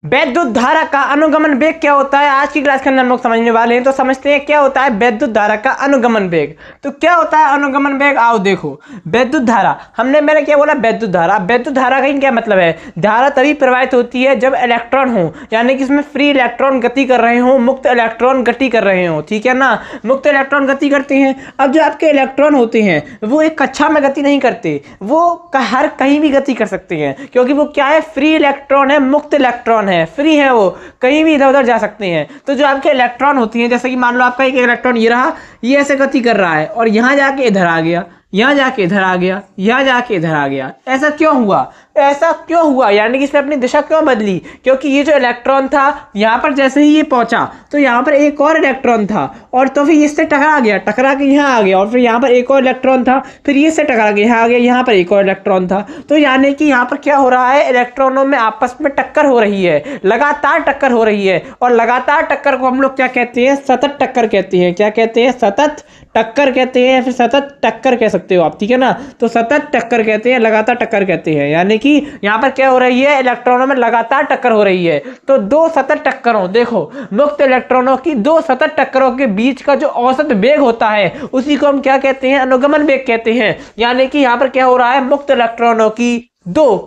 वैद्युत धारा का अनुगमन वेग क्या होता है, आज की क्लास के अंदर हम लोग समझने वाले हैं। तो समझते हैं क्या होता है वैद्युत धारा का अनुगमन वेग। तो क्या होता है अनुगमन वेग, आओ देखो। वैद्युत धारा, मैंने क्या बोला, वैद्युत धारा। वैद्युत धारा का क्या मतलब है, धारा तभी प्रवाहित होती है जब इलेक्ट्रॉन हो, यानी कि इसमें फ्री इलेक्ट्रॉन गति कर रहे हो, मुक्त इलेक्ट्रॉन गति कर रहे हो, ठीक है ना। मुक्त इलेक्ट्रॉन गति करते हैं। अब जो आपके इलेक्ट्रॉन होते हैं वो एक कक्षा में गति नहीं करते, वो हर कहीं भी गति कर सकते हैं, क्योंकि वो क्या है, फ्री इलेक्ट्रॉन है, मुक्त इलेक्ट्रॉन है, फ्री है, वो कहीं भी इधर उधर जा सकते हैं। तो जो आपके इलेक्ट्रॉन होती हैं, जैसे कि मान लो आपका एक इलेक्ट्रॉन ये रहा, ये ऐसे गति कर रहा है और यहां जाके इधर आ गया, यहां जाके इधर आ गया, यहां जाके इधर आ गया। ऐसा क्यों हुआ, ऐसा क्यों हुआ, यानी कि इसने अपनी दिशा क्यों बदली, क्योंकि ये जो इलेक्ट्रॉन था यहाँ पर जैसे ही ये पहुंचा तो यहाँ पर एक और इलेक्ट्रॉन था, और तो फिर इससे टकरा गया, टकरा के यहाँ आ गया, और फिर यहाँ पर एक और इलेक्ट्रॉन था, फिर ये से टकरा के यहाँ आ गया, यहाँ पर एक और इलेक्ट्रॉन था। तो यानी कि यहाँ पर क्या हो रहा है, इलेक्ट्रॉनों में आपस में टक्कर हो रही है, लगातार टक्कर हो रही है। और लगातार टक्कर को हम लोग क्या कहते हैं, सतत टक्कर कहते हैं। क्या कहते हैं, सतत टक्कर कहते हैं, या फिर सतत टक्कर कह सकते हो आप, ठीक है ना। तो सतत टक्कर कहते हैं, लगातार टक्कर कहते हैं, यानी कि यहाँ पर क्या हो रही है, इलेक्ट्रॉनों में लगातार टक्कर हो रही है। तो दो सतत टक्करों, देखो मुक्त इलेक्ट्रॉनों की दो सतत टक्करों के बीच का जो औसत वेग होता है उसी को हम क्या कहते हैं, अनुगमन वेग कहते हैं। यानी कि यहाँ पर क्या हो रहा है, मुक्त इलेक्ट्रॉनों की दो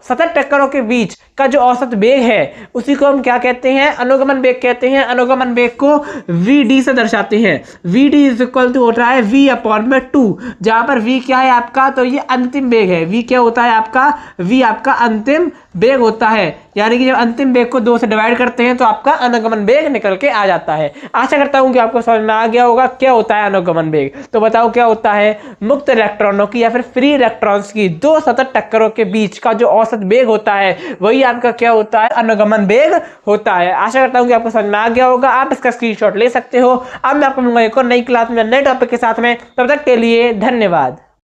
सतत टक्करों के बीच का जो औसत वेग है उसी को हम क्या कहते हैं, अनुगमन वेग कहते हैं। अनुगमन वेग को vd से दर्शाते हैं। vd इज इक्वल टू होता है v/2, जहां पर v क्या है आपका, तो ये अंतिम वेग है। v क्या होता है आपका, v आपका अंतिम वेग होता है, यानी कि जब अंतिम वेग को 2 से डिवाइड करते हैं तो आपका अनुगमन वेग निकल के आ जाता है। आशा करता हूं कि आपको समझ में आ गया होगा क्या होता है अनुगमन वेग। तो बताओ क्या होता है, मुक्त इलेक्ट्रॉनों की या फिर फ्री इलेक्ट्रॉन्स की दो सतत टक्करों के बीच का जो औसत वेग होता है वही आपका क्या होता है, अनुगमन वेग होता है। आशा करता हूं कि आपको समझ में आ गया होगा। आप इसका स्क्रीनशॉट ले सकते हो। अब मैं आपको मिलूंगा एक और नई क्लास में नए टॉपिक के साथ में, तब तक के लिए धन्यवाद।